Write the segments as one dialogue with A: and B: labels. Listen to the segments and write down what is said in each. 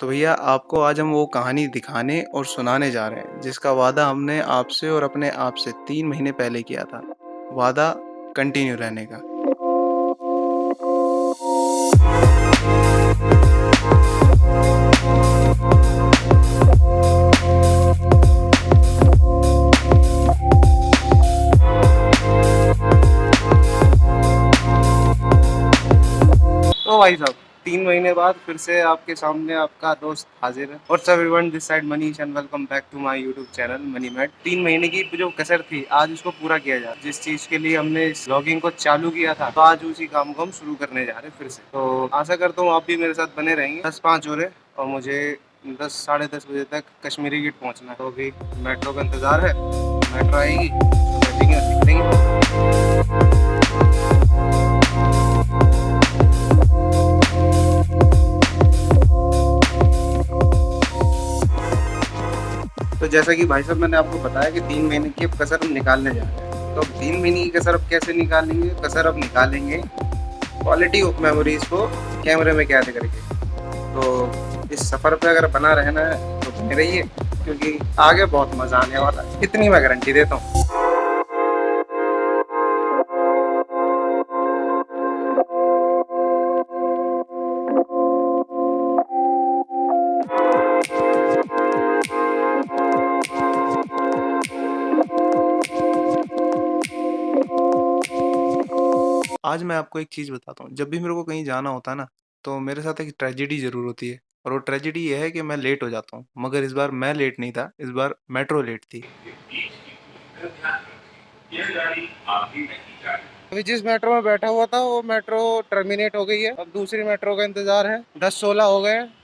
A: तो भैया आपको आज हम वो कहानी दिखाने और सुनाने जा रहे हैं जिसका वादा हमने आपसे और अपने आप से 3 महीने पहले किया था। वादा कंटिन्यू रहने का। तो भाई साहब 3 महीने बाद फिर से आपके सामने आपका दोस्त हाजिर है। और everyone, this side Manish and welcome back to my YouTube channel money mat. 3 महीने की जो कसर थी आज उसको पूरा किया जाए। जिस चीज के लिए हमने इस व्लॉगिंग को चालू किया था तो आज उसी काम को हम शुरू करने जा रहे हैं फिर से। तो आशा करता हूँ आप भी मेरे साथ बने रहेंगे। 10:05 हो रहे और मुझे 10 साढ़े 10 बजे तक कश्मीरी गेट पहुँचना है। तो अभी मेट्रो का इंतजार है, मेट्रो आएगी तो बैठेंगे और निकलेंगे। तो जैसा कि भाई साहब मैंने आपको बताया कि 3 महीने की अब कसर हम निकालने जा रहे हैं। तो अब 3 महीने की कसर अब कैसे निकालेंगे? कसर अब निकालेंगे क्वालिटी ऑफ मेमोरीज को कैमरे में कैद करके। तो इस सफ़र पे अगर बना रहना है तो बने रहिए, क्योंकि आगे बहुत मज़ा आने वाला है, इतनी मैं गारंटी देता हूँ। आज मैं आपको एक चीज़ बताता हूँ, जब भी मेरे को कहीं जाना होता है ना, तो मेरे साथ एक ट्रेजेडी ज़रूर होती है। और वो ट्रेजेडी ये है कि मैं लेट हो जाता हूँ। मगर इस बार मैं लेट नहीं था, इस बार मेट्रो लेट थी। अभी जिस मेट्रो में बैठा हुआ था वो मेट्रो टर्मिनेट हो गई है। अब दूसरी मेट्रो का इंतजार है। 10:16 हो गए हैं।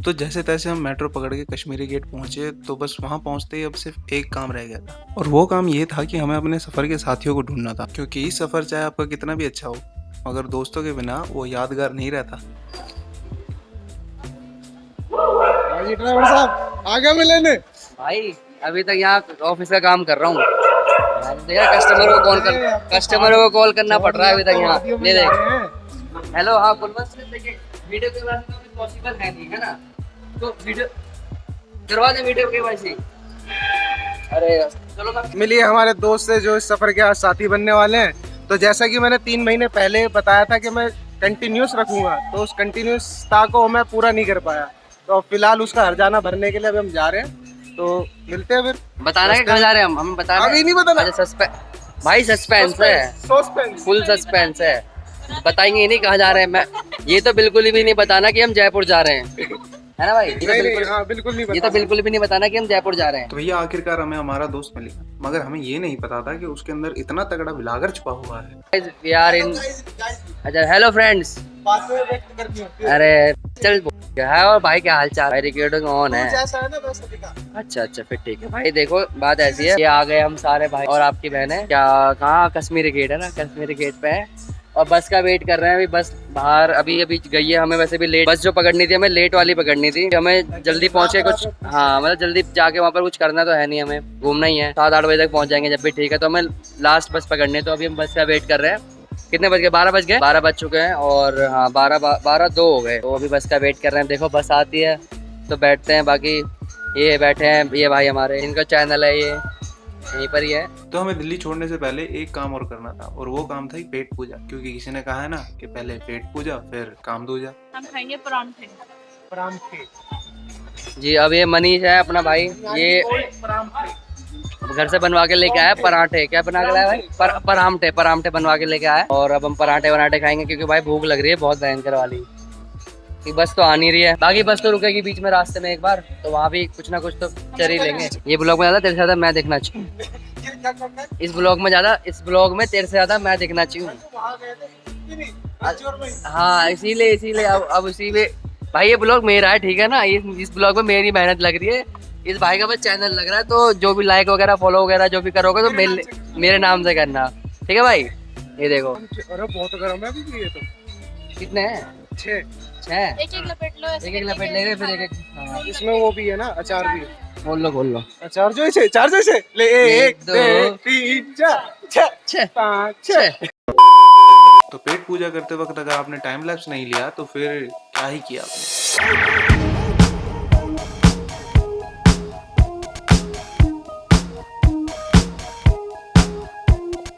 A: तो जैसे तैसे हम मेट्रो पकड़ के कश्मीरी गेट पहुंचे। तो बस वहां पहुंचते ही अब सिर्फ एक काम रह गया था, और वो काम ये था कि हमें अपने सफ़र के साथियों को ढूंढना था। क्योंकि सफ़र चाहे आपका कितना भी अच्छा हो, मगर दोस्तों के बिना वो यादगार नहीं रहता। भाई ड्राइवर साहब आ गया मिलने।
B: भाई अभी तक यहाँ ऑफिस का काम कर रहा हूँ। देखा कस्टमरों को कॉल करना पड़ रहा है अभी तक यहाँ। ले देख हेलो। हाँ बोल। बस देखिए वीडियो के बाद तो पॉसिबल है नहीं, है ना? तो वीडियो करवा दे, वीडियो के वैसे। अरे चलो ना,
A: मिलिए हमारे दोस्त से जो इस सफ़र के आज साथी बनने वाले हैं। तो जैसा कि मैंने 3 महीने पहले बताया था कि मैं कंटिन्यूस रखूंगा, तो उस कंटिन्यूसता को मैं पूरा नहीं कर पाया। तो फिलहाल उसका हर्जाना भरने के लिए अभी हम जा रहे हैं। तो मिलते हैं फिर।
B: बताना है कहाँ जा रहे हैं हम बता
A: अभी नहीं बताना।
B: अच्छा भाई सस्पेंस है, फुल सस्पेंस है। बताएंगे ही नहीं कहाँ जा रहे हैं। मैं ये तो बिल्कुल भी नहीं बताना कि हम जयपुर जा रहे हैं, है ना भाई? ये तो बिल्कुल नहीं, ये तो बिल्कुल भी नहीं बताना कि हम जयपुर जा रहे हैं।
A: तो भैया आखिरकार हमें हमारा दोस्त मिल गया, मगर हमें ये नहीं पता था कि उसके अंदर इतना तगड़ा बिलागर छुपा हुआ है।
B: यार इन अच्छा हेलो फ्रेंड्स। अरे चल है। और भाई क्या हाल चाल? भाई रिकॉर्डिंग ऑन है। अच्छा फिर ठीक है भाई। देखो बात ऐसी है, ये आ गए हम सारे भाई और आपकी बहन है क्या? कहाँ? कश्मीरी गेट है ना, कश्मीरी गेट पे है और बस का वेट कर रहे हैं। अभी बस बाहर अभी गई है। हमें वैसे भी लेट बस जो पकड़नी थी, हमें लेट वाली पकड़नी थी। हमें जल्दी पहुंचे कुछ, हाँ मतलब जल्दी जाके वहाँ पर कुछ करना तो है नहीं, हमें घूमना ही है। 7-8 बजे तक पहुंच जाएंगे जब भी, ठीक है? तो हमें लास्ट बस पकड़नी है। तो अभी हम बस का वेट कर रहे हैं। कितने बज गए? 12 बज गए, 12 बज चुके हैं। और हाँ 12-2 हो गए। तो अभी बस का वेट कर रहे हैं। देखो बस आती है तो बैठते हैं। बाकी ये बैठे हैं, ये भाई हमारे, इनका चैनल है ये, यहीं पर ही है।
A: तो हमें दिल्ली छोड़ने से पहले एक काम और करना था, और वो काम था पेट पूजा। क्योंकि किसी ने कहा है ना कि पहले पेट पूजा फिर काम दूजा।
C: हम खाएंगे परांठे।
B: जी अब ये मनीष है अपना भाई, ये घर से बनवा के लेके आया पराठे। क्या बना के लाया भाई? पराठे बनवा के लेके आया। और अब हम पराठे खाएंगे क्योंकि भाई भूख लग रही है बहुत भयंकर वाली। कि बस तो आ नहीं रही है। बाकी बस तो रुकेगी बीच में रास्ते में एक बार, तो वहाँ भी कुछ ना कुछ तो चल ही लेंगे। ये ब्लॉग में ज्यादा तेरे से ज्यादा मैं देखना चाहिए। इस ब्लॉग में तेरे से ज्यादा मैं देखना चाहिए। हाँ इसीलिए अब उसी में भाई ये ब्लॉग मेरा है, ठीक है ना। इस ब्लॉग में मेरी मेहनत लग रही है। इस भाई का बस चैनल लग रहा है, तो जो भी लाइक वगैरह फॉलो वगैरह जो भी करोगे तो मेरे नाम से करना, ठीक है भाई। ये देखो
A: अरे बहुत गर्म है अभी ये तो।
B: कितने हैं?
A: 6।
C: एक एक लपेट लो, ऐसे
B: एक लपेट ले रहे फिर एक
A: हाँ, इसमें वो भी है ना, अचार भी है।
B: खोल लो
A: अचार जो है 4 जैसे ले 1 2 3 4 6 5 6। तो पेट पूजा करते वक्त अगर आपने टाइम लैप्स नहीं लिया तो फिर क्या ही किया आपने।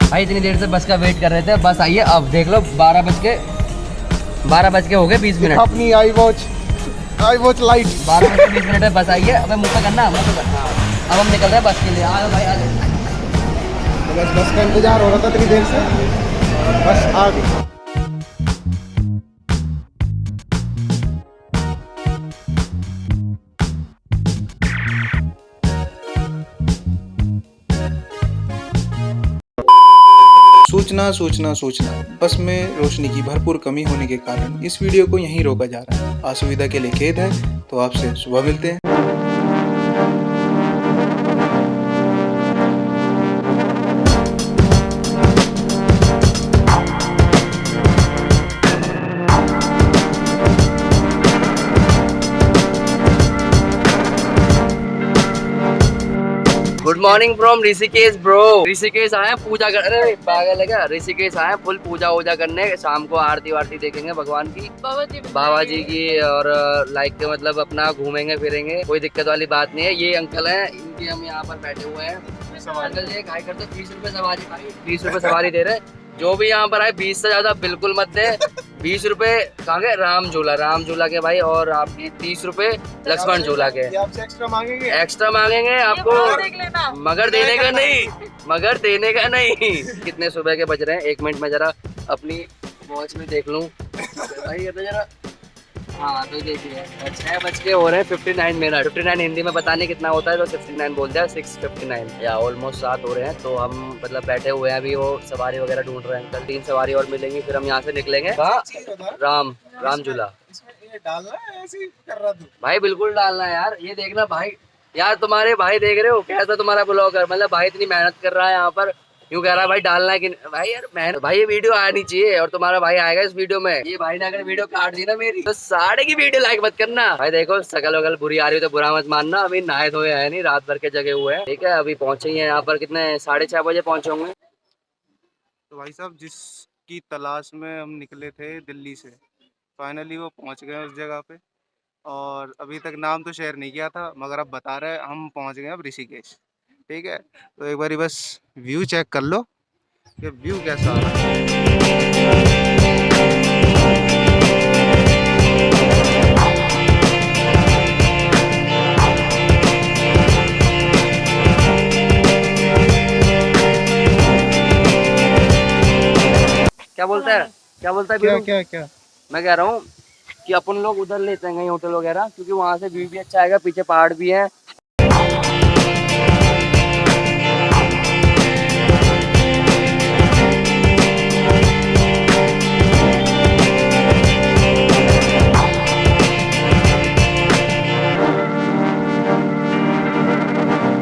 B: भाई इतनी देर से बस का वेट कर रहे थे, बस आइए। अब देख लो 12 बज के हो गए 20 मिनट।
A: अपनी आई वॉच लाइट
B: 12 बज के 20 मिनट में बस आई है। अबे मुँह पे करना, मुँह पे करना। अब हम निकल रहे हैं बस के लिए। आ जाओ भाई आ जाओ।
A: बस का इंतजार हो रहा था इतनी देर से, बस आ गई। सूचना बस में रोशनी की भरपूर कमी होने के कारण इस वीडियो को यहीं रोका जा रहा है। असुविधा के लिए खेद है। तो आपसे सुबह मिलते हैं।
B: Good morning from Rishikesh bro. Rishikesh आए पूजा कर, अरे पागल है क्या? ऋषिकेश आए फुल पूजा वूजा करने। शाम को आरती वारती देखेंगे भगवान की, बाबा जी की, और लाइक मतलब अपना घूमेंगे फिरेंगे। कोई दिक्कत वाली बात नहीं है। ये अंकल हैं, इनके हम यहाँ पर बैठे हुए हैं। अंकल जी खाई करते 20 रुपए सवारी, भाई 20 रुपए सवारी दे रहे। जो भी यहाँ पर आए 20 से ज्यादा बिल्कुल मत दे। 20 रुपए कहाँ के? राम झूला के भाई, और आपकी 30 रुपए लक्ष्मण झूला के।
A: आपसे एक्स्ट्रा मांगेंगे
B: आपको, मगर देने का नहीं। कितने सुबह के बज रहे हैं? 1 मिनट में जरा अपनी वॉच में देख लूं भाई, ये तो जरा। हाँ तो देखिए 6 बज के हो रहे हैं 59 मिनट। 59 हिंदी में पता नहीं कितना होता है, तो 59 बोल दिया। 6:59 या ऑलमोस्ट 7 हो रहे हैं। तो हम मतलब बैठे हुए हैं अभी, वो सवारी वगैरह ढूंढ रहे हैं। कल 3 सवारी और मिलेंगी, फिर हम यहाँ से निकलेंगे। राम झूला
A: डालना है, ऐसे ही कर रहा तू
B: भाई, बिल्कुल डालना है यार। ये देखना भाई, यार तुम्हारे भाई देख रहे हो कैसा तुम्हारा ब्लॉगर, मतलब भाई इतनी मेहनत कर रहा है यहाँ पर। यूँ कह रहा है भाई डालना है कि भाई यार मेहनत, भाई ये वीडियो आनी चाहिए और तुम्हारा भाई आएगा इस वीडियो में। ये भाई ने अगर वीडियो काट दी ना मेरी, तो 6:30 की वीडियो लाइक मत करना भाई। देखो शकल वगल बुरी आ रही है तो बुरा मत मानना। अभी नहाए धोए है नहीं, रात भर के जगे हुए हैं, ठीक है। अभी पहुंचे ही है यहाँ पर, कितने 6:30 बजे पहुंचे होंगे।
A: तो भाई साहब जिसकी तलाश में हम निकले थे दिल्ली से, फाइनली वो पहुंच गए उस जगह पे। और अभी तक नाम तो शेयर नहीं किया था, मगर अब बता रहे हैं हम पहुंच गए अब ऋषिकेश, ठीक है। तो एक बारी बस व्यू चेक कर लो कि व्यू कैसा आ रहा है।
B: क्या बोलता है
A: क्या क्या क्या
B: मैं कह रहा हूँ कि अपन लोग उधर लेते हैं कहीं होटल वगैरह, क्योंकि वहाँ से व्यू भी अच्छा आएगा, पीछे पहाड़ भी है।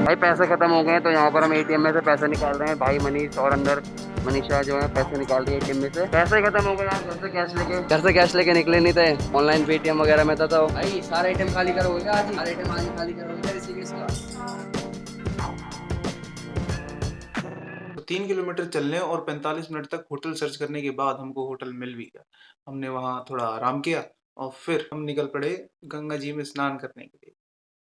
B: भाई पैसे खत्म हो गए, तो यहाँ पर हम एटीएम में से पैसे निकाल रहे हैं। भाई मनीष और अंदर मनीषा जो है पैसे निकाल रही है एटीएम में से। पैसे खत्म हो गए यार, घर से कैश लेके निकले नहीं थे। ऑनलाइन पेटीएम वगैरह में था। तो भाई सारा एटीएम खाली करोगे आज ही? सारा एटीएम आज खाली करोगे ऋषिकेश का?
A: 3 किलोमीटर चलने और 45 मिनट तक होटल सर्च करने के बाद हमको होटल मिल भी गया। हमने वहाँ थोड़ा आराम किया और फिर हम निकल पड़े गंगा जी में स्नान करने के लिए,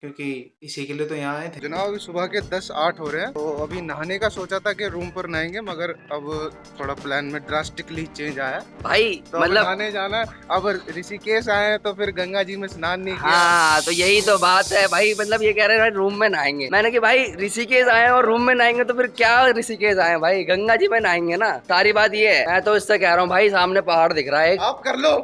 A: क्योंकि इसी के लिए तो यहाँ आए थे। जनाब अभी सुबह के 10:08 हो रहे हैं। तो अभी नहाने का सोचा था कि रूम पर नहाएंगे, मगर अब थोड़ा प्लान में ड्रास्टिकली चेंज आया
B: भाई,
A: तो
B: मतलब
A: नहाने जाना है। अब ऋषिकेश आए हैं तो फिर गंगा जी में स्नान नहीं किया।
B: हाँ तो यही तो बात है भाई। मतलब ये कह रहे हैं रूम में नहाएंगे। मैंने कि भाई ऋषिकेश आए और रूम में नहाएंगे तो फिर क्या ऋषिकेश आए भाई, गंगा जी में नहाएंगे ना। सारी बात ये है। मैं तो इससे कह रहा हूँ भाई, सामने पहाड़ दिख रहा है,
A: आप कर लो।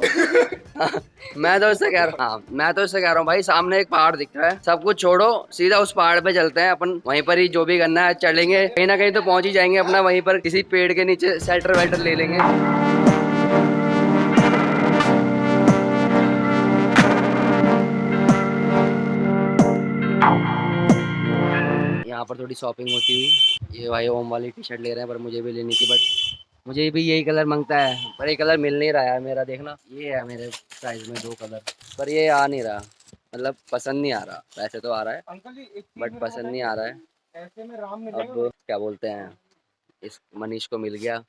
B: मैं तो इससे कह रहा हूँ भाई, सामने एक पहाड़ दिख रहा है। सब कुछ छोड़ो, सीधा उस पहाड़ पे चलते हैं अपन। वहीं पर ही जो भी करना है चलेंगे, कहीं ना कहीं तो पहुंच ही जाएंगे अपना। वहीं पर किसी पेड़ के नीचे शेल्टर वेल्टर ले लेंगे। यहाँ पर थोड़ी शॉपिंग होती हुई। ये भाई ओम वाली टी शर्ट ले रहे हैं, पर मुझे भी लेनी थी, बट मुझे भी यही कलर मांगता है, पर ये कलर मिल नहीं रहा है मेरा। देखना ये है मेरे साइज में 2 कलर, पर ये आ नहीं रहा, मतलब पसंद नहीं आ रहा। वैसे तो आ रहा है
A: अंकल जी एक
B: बट पसंद नहीं आ रहा है।
A: ऐसे में राम में
B: अब क्या बोलते हैं, इस मनीष को मिल गया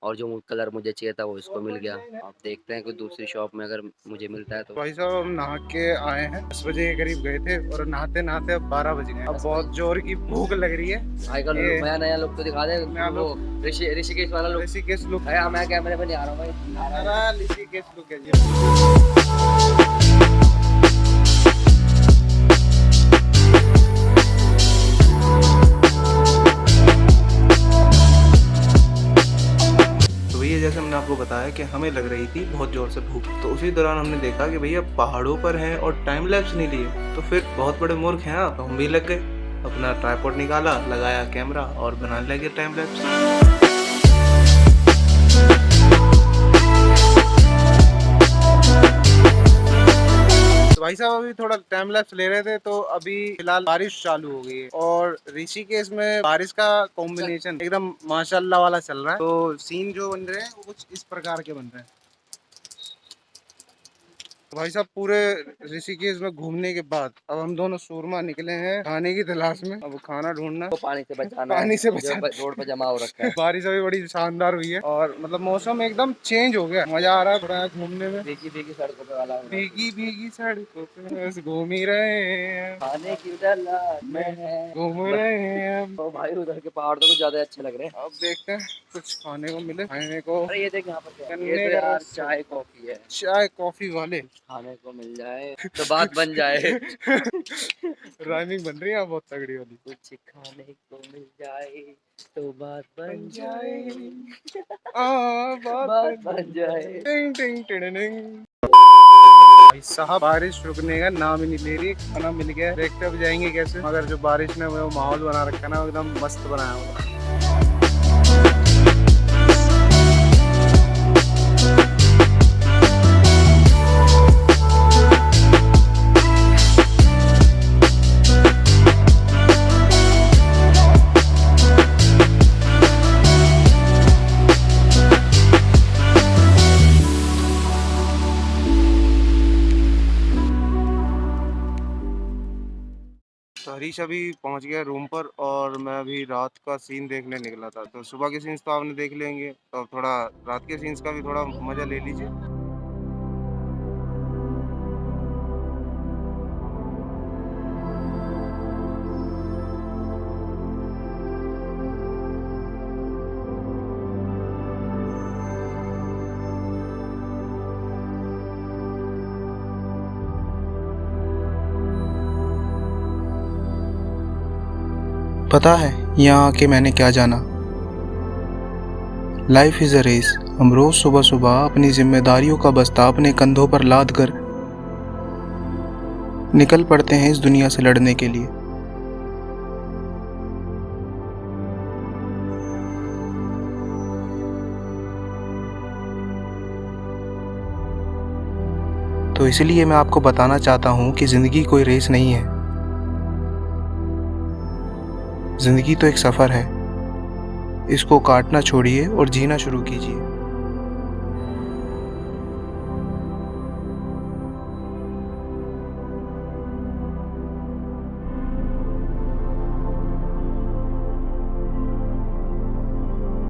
B: और जो कलर मुझे चाहिए था वो इसको मिल गया। अब देखते हैं कि दूसरी शॉप में अगर मुझे मिलता है तो।
A: भाई साहब हम नहा के आए हैं, 10 बजे के करीब गए थे और नहाते नहाते अब 12 बज गए। अब बहुत जोर की भूख लग रही है।
B: भाई का नया नया लुक तो दिखा दे, वो ऋषिकेश वाला लुक।
A: ऋषिकेश लुक
B: भाई मैं कैमरे में नहीं आ रहा हूँ भाई।
A: ऋषिकेश लुक है जी। तो भैया जैसे हमने आपको बताया कि हमें लग रही थी बहुत जोर से भूख, तो उसी दौरान हमने देखा कि भैया पहाड़ों पर हैं और टाइम लैप्स नहीं लिए, तो फिर बहुत बड़े मूर्ख हैं आप। तो हम भी लग गए, अपना ट्राइपॉड निकाला, लगाया कैमरा और बनाने लगे टाइम लैप्स। तो भाई साहब अभी थोड़ा टाइम लैप्स ले रहे थे, तो अभी फिलहाल बारिश चालू हो गई है और ऋषिकेश में बारिश का कॉम्बिनेशन एकदम माशाल्लाह वाला चल रहा है। तो सीन जो बन रहे हैं वो कुछ इस प्रकार के बन रहे हैं। तो भाई साहब पूरे ऋषिकेश में घूमने के बाद अब हम दोनों सूरमा निकले हैं खाने की तलाश में। अब खाना ढूंढना,
B: तो पानी से बचाना,
A: पानी से
B: जो
A: बचाना।
B: रोड पर जमा हो रखा है।
A: बारिश अभी बड़ी शानदार हुई है और मतलब मौसम एकदम चेंज हो गया, मजा आ रहा है थोड़ा घूमने में।
B: भीगी भीगी सड़कों पे वाला
A: भीगी भीगी सड़कों पे बस घूम ही रहे हैं,
B: खाने की तलाश में
A: घूम रहे हैं।
B: तो भाई उधर के पहाड़ तो कुछ ज्यादा अच्छे लग रहे हैं।
A: अब देखते हैं कुछ खाने को मिले, खाने को।
B: अरे ये देख यहाँ पर क्या है?
A: करने
B: ये तो
A: का
B: यार
A: रास्ता।
B: चाय कॉफी है।
A: चाय कॉफी वाले
B: खाने को मिल जाए तो बात बन जाए।
A: राइमिंग बन रही है बहुत तगड़ी वाली।
B: कुछ खाने को मिल जाए तो बात बन जाए, बात बन जाए।
A: टिंग टिंग टिडिडिंग। भाई साहब बारिश रुकने का नाम ही नहीं ले रही, खाना मिल गया। देखते अब जाएंगे कैसे, मगर जो बारिश ने वो माहौल बना रखा है ना, एकदम मस्त बनाया हुआ। तो हरीश अभी पहुंच गया रूम पर और मैं अभी रात का सीन देखने निकला था। तो सुबह के सीन्स तो आपने देख लेंगे, तो थोड़ा रात के सीन्स का भी थोड़ा मजा ले लीजिए। पता है यहाँ आके मैंने क्या जाना, लाइफ इज़ अ रेस। हम रोज़ सुबह सुबह अपनी जिम्मेदारियों का बस्ता अपने कंधों पर लाद कर निकल पड़ते हैं इस दुनिया से लड़ने के लिए। तो इसलिए मैं आपको बताना चाहता हूँ कि ज़िंदगी कोई रेस नहीं है। ज़िंदगी तो एक सफ़र है, इसको काटना छोड़िए और जीना शुरू कीजिए।